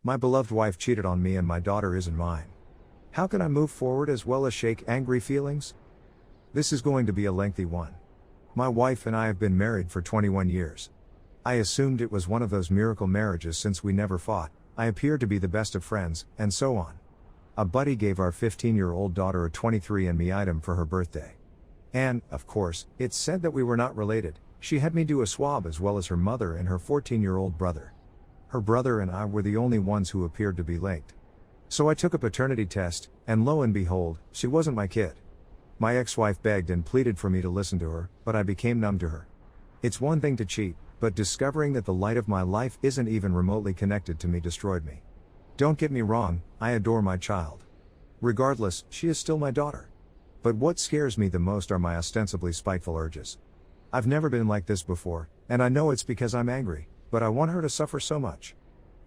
My beloved wife cheated on me and my daughter isn't mine. How can I move forward as well as shake angry feelings? This is going to be a lengthy one. My wife and I have been married for 21 years. I assumed it was one of those miracle marriages since we never fought, I appeared to be the best of friends, and so on. A buddy gave our 15-year-old daughter a 23andMe item for her birthday. And, of course, it said that we were not related. She had me do a swab as well as her mother and her 14-year-old brother. Her brother and I were the only ones who appeared to be linked. So I took a paternity test, and lo and behold, she wasn't my kid. My ex-wife begged and pleaded for me to listen to her, but I became numb to her. It's one thing to cheat, but discovering that the light of my life isn't even remotely connected to me destroyed me. Don't get me wrong, I adore my child. Regardless, she is still my daughter. But what scares me the most are my ostensibly spiteful urges. I've never been like this before, and I know it's because I'm angry, but I want her to suffer so much.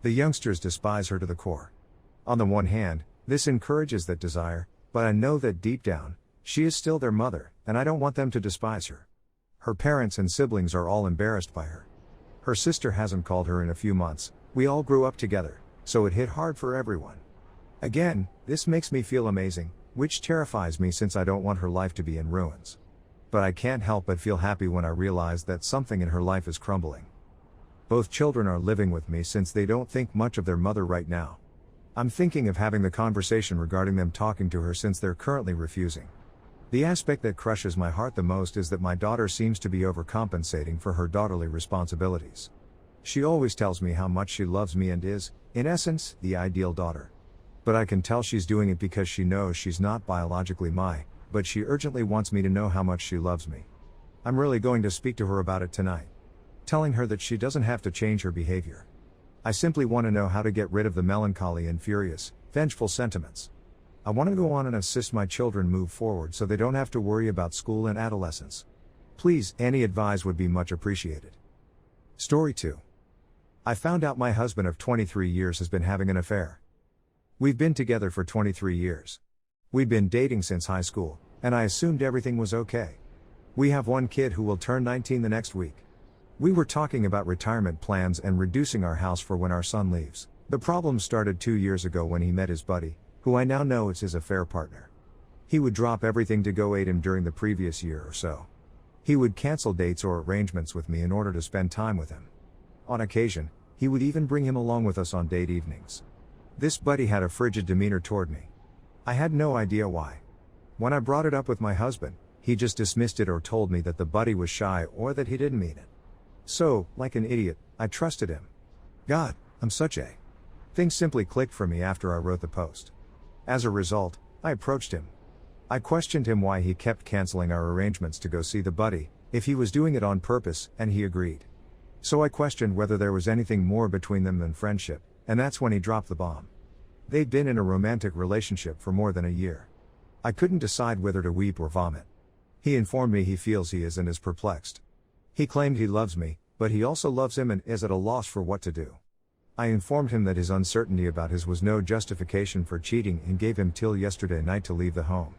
The youngsters despise her to the core. On the one hand, this encourages that desire, but I know that deep down, she is still their mother, and I don't want them to despise her. Her parents and siblings are all embarrassed by her. Her sister hasn't called her in a few months. We all grew up together, so it hit hard for everyone. Again, this makes me feel amazing, which terrifies me since I don't want her life to be in ruins. But I can't help but feel happy when I realize that something in her life is crumbling. Both children are living with me since they don't think much of their mother right now. I'm thinking of having the conversation regarding them talking to her since they're currently refusing. The aspect that crushes my heart the most is that my daughter seems to be overcompensating for her daughterly responsibilities. She always tells me how much she loves me and is, in essence, the ideal daughter. But I can tell she's doing it because she knows she's not biologically but she urgently wants me to know how much she loves me. I'm really going to speak to her about it tonight. Telling her that she doesn't have to change her behavior. I simply want to know how to get rid of the melancholy and furious, vengeful sentiments. I want to go on and assist my children move forward so they don't have to worry about school and adolescence. Please, any advice would be much appreciated. Story 2. I found out my husband of 23 years has been having an affair. We've been together for 23 years. We've been dating since high school, and I assumed everything was okay. We have one kid who will turn 19 the next week. We were talking about retirement plans and reducing our house for when our son leaves. The problem started 2 years ago when he met his buddy, who I now know is his affair partner. He would drop everything to go aid him during the previous year or so. He would cancel dates or arrangements with me in order to spend time with him. On occasion, he would even bring him along with us on date evenings. This buddy had a frigid demeanor toward me. I had no idea why. When I brought it up with my husband, he just dismissed it or told me that the buddy was shy or that he didn't mean it. So, like an idiot, I trusted him. God, I'm such a... Things simply clicked for me after I wrote the post. As a result, I approached him. I questioned him why he kept canceling our arrangements to go see the buddy, if he was doing it on purpose, and he agreed. So I questioned whether there was anything more between them than friendship, and that's when he dropped the bomb. They'd been in a romantic relationship for more than a year. I couldn't decide whether to weep or vomit. He informed me he feels he is and is perplexed. He claimed he loves me, but he also loves him and is at a loss for what to do. I informed him that his uncertainty about his was no justification for cheating and gave him till yesterday night to leave the home.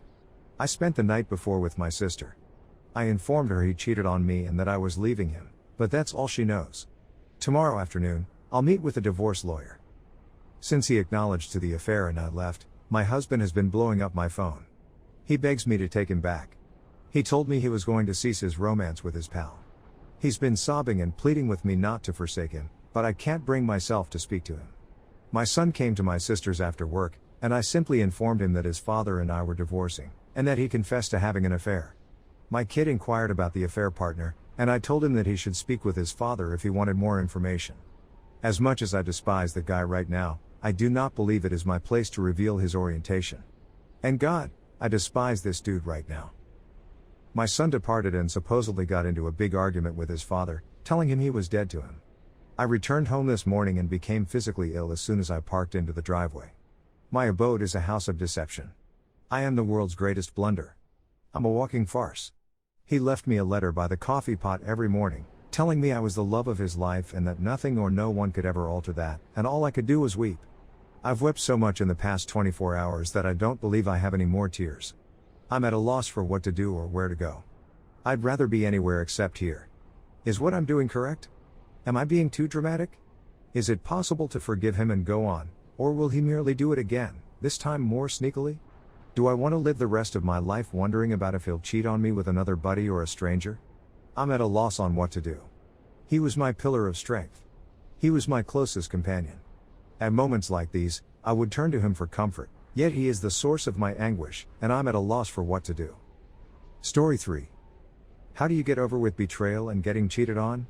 I spent the night before with my sister. I informed her he cheated on me and that I was leaving him, but that's all she knows. Tomorrow afternoon, I'll meet with a divorce lawyer. Since he acknowledged to the affair and I left, my husband has been blowing up my phone. He begs me to take him back. He told me he was going to cease his romance with his pal. He's been sobbing and pleading with me not to forsake him, but I can't bring myself to speak to him. My son came to my sister's after work, and I simply informed him that his father and I were divorcing, and that he confessed to having an affair. My kid inquired about the affair partner, and I told him that he should speak with his father if he wanted more information. As much as I despise the guy right now, I do not believe it is my place to reveal his orientation. And God, I despise this dude right now. My son departed and supposedly got into a big argument with his father, telling him he was dead to him. I returned home this morning and became physically ill as soon as I parked into the driveway. My abode is a house of deception. I am the world's greatest blunder. I'm a walking farce. He left me a letter by the coffee pot every morning, telling me I was the love of his life and that nothing or no one could ever alter that, and all I could do was weep. I've wept so much in the past 24 hours that I don't believe I have any more tears. I'm at a loss for what to do or where to go. I'd rather be anywhere except here. Is what I'm doing correct? Am I being too dramatic? Is it possible to forgive him and go on, or will he merely do it again, this time more sneakily? Do I want to live the rest of my life wondering about if he'll cheat on me with another buddy or a stranger? I'm at a loss on what to do. He was my pillar of strength. He was my closest companion. At moments like these, I would turn to him for comfort, yet he is the source of my anguish, and I'm at a loss for what to do. Story 3. How do you get over with betrayal and getting cheated on?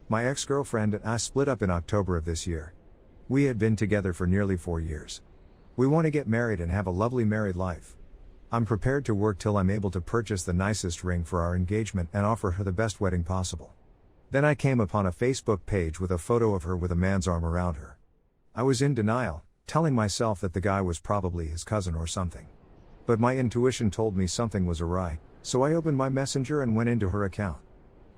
My ex-girlfriend and I split up in October of this year. We had been together for nearly 4 years. We want to get married and have a lovely married life. I'm prepared to work till I'm able to purchase the nicest ring for our engagement and offer her the best wedding possible. Then I came upon a Facebook page with a photo of her with a man's arm around her. I was in denial, telling myself that the guy was probably his cousin or something. But my intuition told me something was awry, so I opened my messenger and went into her account.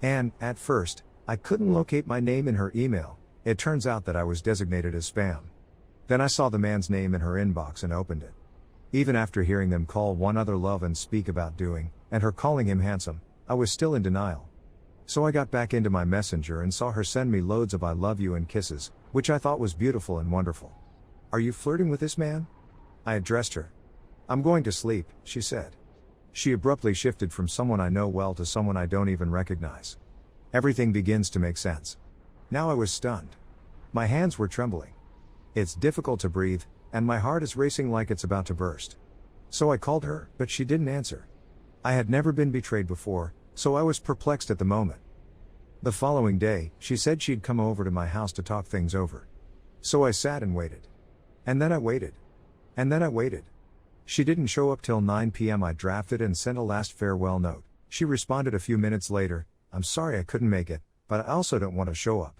And, at first, I couldn't locate my name in her email. It turns out that I was designated as spam. Then I saw the man's name in her inbox and opened it. Even after hearing them call one another love and speak about doing, and her calling him handsome, I was still in denial. So I got back into my messenger and saw her send me loads of I love you and kisses, which I thought was beautiful and wonderful. Are you flirting with this man? I addressed her. I'm going to sleep, she said. She abruptly shifted from someone I know well to someone I don't even recognize. Everything begins to make sense. Now I was stunned. My hands were trembling. It's difficult to breathe, and my heart is racing like it's about to burst. So I called her, but she didn't answer. I had never been betrayed before, so I was perplexed at the moment. The following day, she said she'd come over to my house to talk things over. So I sat and waited. And then I waited. And then I waited. She didn't show up till 9 p.m. I drafted and sent a last farewell note. She responded a few minutes later, I'm sorry I couldn't make it, but I also don't want to show up.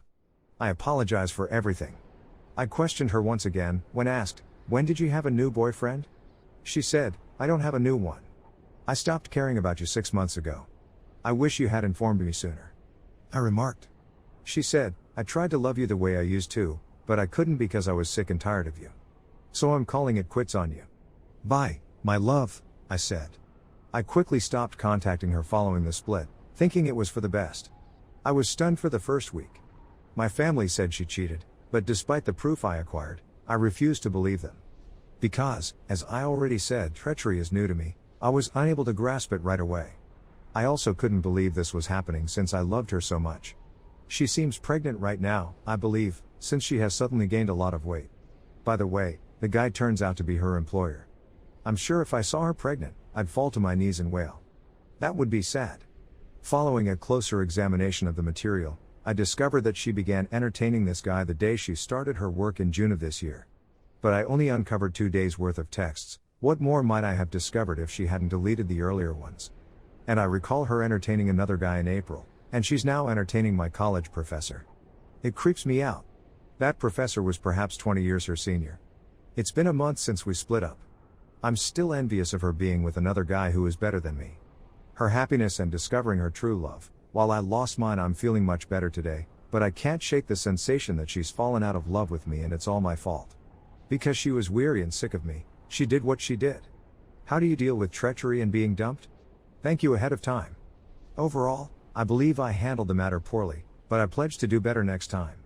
I apologize for everything. I questioned her once again, when asked, when did you have a new boyfriend? She said, I don't have a new one. I stopped caring about you 6 months ago. I wish you had informed me sooner. I remarked. She said, I tried to love you the way I used to, but I couldn't because I was sick and tired of you. So I'm calling it quits on you. Bye, my love, I said. I quickly stopped contacting her following the split, thinking it was for the best. I was stunned for the first week. My family said she cheated, but despite the proof I acquired, I refused to believe them. Because, as I already said, treachery is new to me, I was unable to grasp it right away. I also couldn't believe this was happening since I loved her so much. She seems pregnant right now, I believe, since she has suddenly gained a lot of weight. By the way, the guy turns out to be her employer. I'm sure if I saw her pregnant, I'd fall to my knees and wail. That would be sad. Following a closer examination of the material, I discovered that she began entertaining this guy the day she started her work in June of this year. But I only uncovered 2 days' worth of texts. What more might I have discovered if she hadn't deleted the earlier ones? And I recall her entertaining another guy in April, and she's now entertaining my college professor. It creeps me out. That professor was perhaps 20 years her senior. It's been a month since we split up. I'm still envious of her being with another guy who is better than me. Her happiness and discovering her true love. While I lost mine, I'm feeling much better today, but I can't shake the sensation that she's fallen out of love with me and it's all my fault. Because she was weary and sick of me, she did what she did. How do you deal with treachery and being dumped? Thank you ahead of time. Overall, I believe I handled the matter poorly, but I pledge to do better next time.